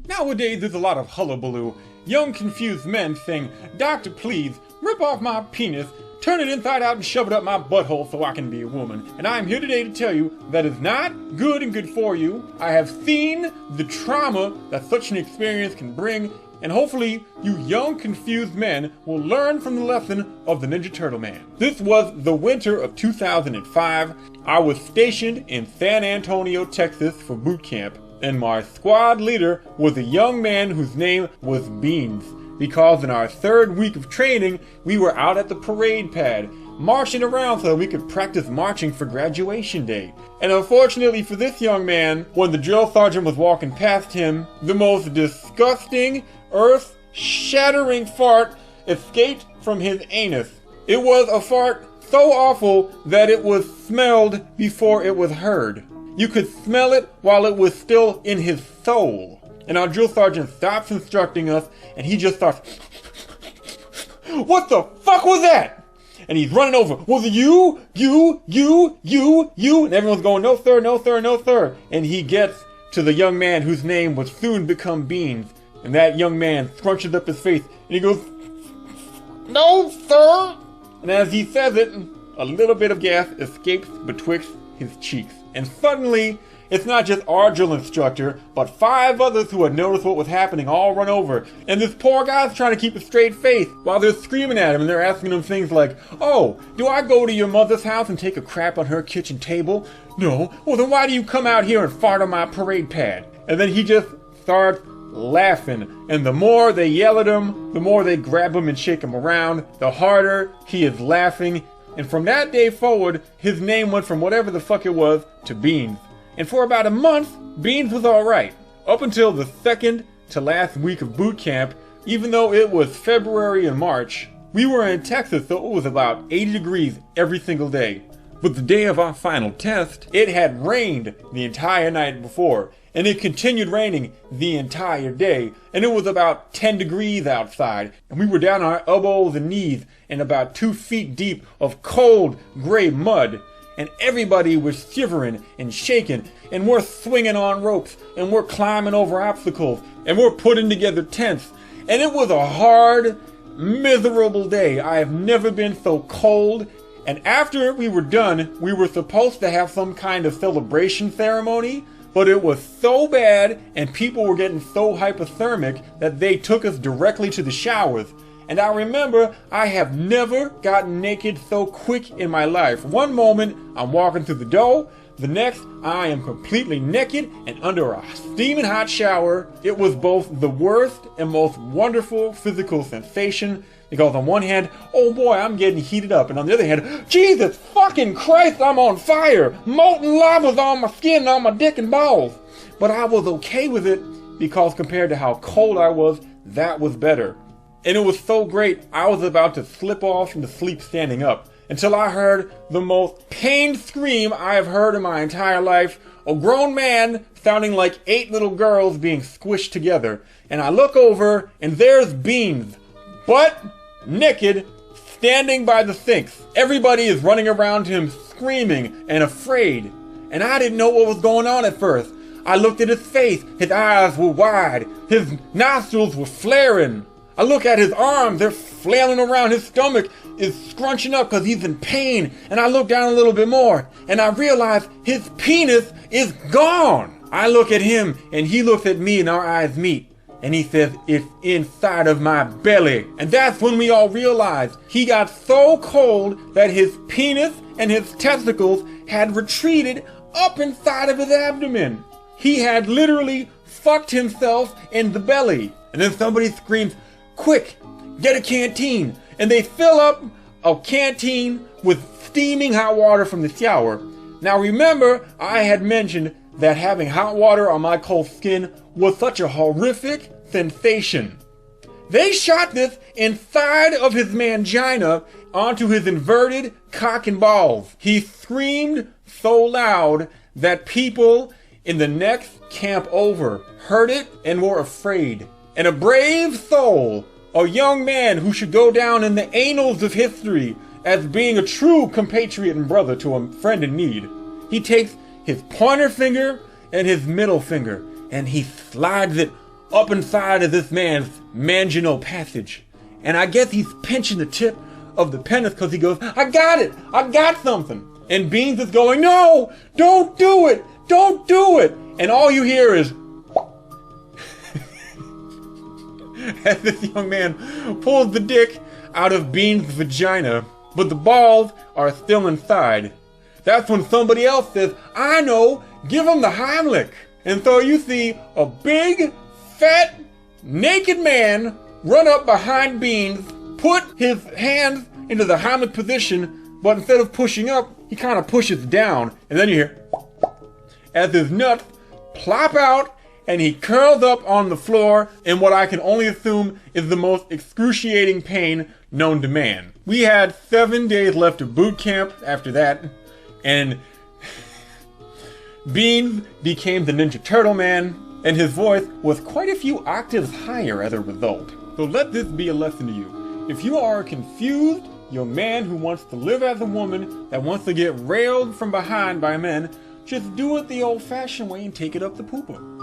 Nowadays there's a lot of hullabaloo. Young confused men saying, "Doctor, please, rip off my penis, turn it inside out and shove it up my butthole so I can be a woman." And I'm here today to tell you that is not good and good for you. I have seen the trauma that such an experience can bring, and hopefully you young confused men will learn from the lesson of the Ninja Turtle Man. This was the winter of 2005. I was stationed in San Antonio, Texas for boot camp, and my squad leader was a young man whose name was Beans, because in our third week of training, we were out at the parade pad, marching around so we could practice marching for graduation day. And unfortunately for this young man, when the drill sergeant was walking past him, the most disgusting, earth-shattering fart escaped from his anus. It was a fart so awful that it was smelled before it was heard. You could smell it while it was still in his soul. And our drill sergeant stops instructing us, and he just starts, "What the fuck was that?" And he's running over, "Was it you? You? And everyone's going, "No sir, no sir, no sir." And he gets to the young man whose name would soon become Beans. And that young man scrunches up his face, and he goes, "No sir." And as he says it, a little bit of gas escapes betwixt his cheeks. And suddenly, it's not just our drill instructor, but 5 others who had noticed what was happening all run over. And this poor guy's trying to keep a straight face while they're screaming at him, and they're asking him things like, "Oh, do I go to your mother's house and take a crap on her kitchen table? No. Well, then why do you come out here and fart on my parade pad?" And then he just starts laughing. And the more they yell at him, the more they grab him and shake him around, the harder he is laughing. And from that day forward, his name went from whatever the fuck it was to Beans. And for about a month, Beans was alright. Up until the second to last week of boot camp, even though it was February and March. We were in Texas, so it was about 80 degrees every single day. But the day of our final test, it had rained the entire night before. And it continued raining the entire day. And it was about 10 degrees outside. And we were down on our elbows and knees in about 2 feet deep of cold gray mud. And everybody was shivering and shaking, and we're swinging on ropes, and we're climbing over obstacles, and we're putting together tents. And it was a hard, miserable day. I have never been so cold. And after we were done, we were supposed to have some kind of celebration ceremony, but it was so bad, and people were getting so hypothermic that they took us directly to the showers. And I remember I have never gotten naked so quick in my life. One moment, I'm walking through the door. The next, I am completely naked and under a steaming hot shower. It was both the worst and most wonderful physical sensation. Because on one hand, oh boy, I'm getting heated up. And on the other hand, Jesus fucking Christ, I'm on fire. Molten lava's on my skin and on my dick and balls. But I was okay with it because compared to how cold I was, that was better. And it was so great, I was about to slip off into sleep standing up until I heard the most pained scream I have heard in my entire life. A grown man sounding like 8 little girls being squished together. And I look over and there's Beans, butt naked, standing by the sinks. Everybody is running around him screaming and afraid. And I didn't know what was going on at first. I looked at his face, his eyes were wide, his nostrils were flaring. I look at his arms, they're flailing around, his stomach is scrunching up because he's in pain. And I look down a little bit more, and I realize his penis is gone. I look at him, and he looks at me, and our eyes meet. And he says, "It's inside of my belly." And that's when we all realized he got so cold that his penis and his testicles had retreated up inside of his abdomen. He had literally fucked himself in the belly. And then somebody screams, "Quick, get a canteen." And they fill up a canteen with steaming hot water from the shower. Now remember, I had mentioned that having hot water on my cold skin was such a horrific sensation. They shot this inside of his mangina onto his inverted cock and balls. He screamed so loud that people in the next camp over heard it and were afraid. And a brave soul, a young man who should go down in the annals of history as being a true compatriot and brother to a friend in need. He takes his pointer finger and his middle finger and he slides it up inside of this man's manginal passage. And I guess he's pinching the tip of the penis because he goes, I got it! I got something! And Beans is going, no! Don't do it! Don't do it! And all you hear is as this young man pulls the dick out of Beans' vagina, but the balls are still inside. That's when somebody else says, I know, give him the Heimlich. And so you see a big, fat, naked man run up behind Beans, put his hands into the Heimlich position, but instead of pushing up, he kind of pushes down. And then you hear as his nuts plop out, and he curls up on the floor in what I can only assume is the most excruciating pain known to man. We had 7 days left of boot camp after that, and Beans became the Ninja Turtle Man, and his voice was quite a few octaves higher as a result. So let this be a lesson to you. If you are a confused young man who wants to live as a woman, that wants to get railed from behind by men, just do it the old-fashioned way and take it up the pooper.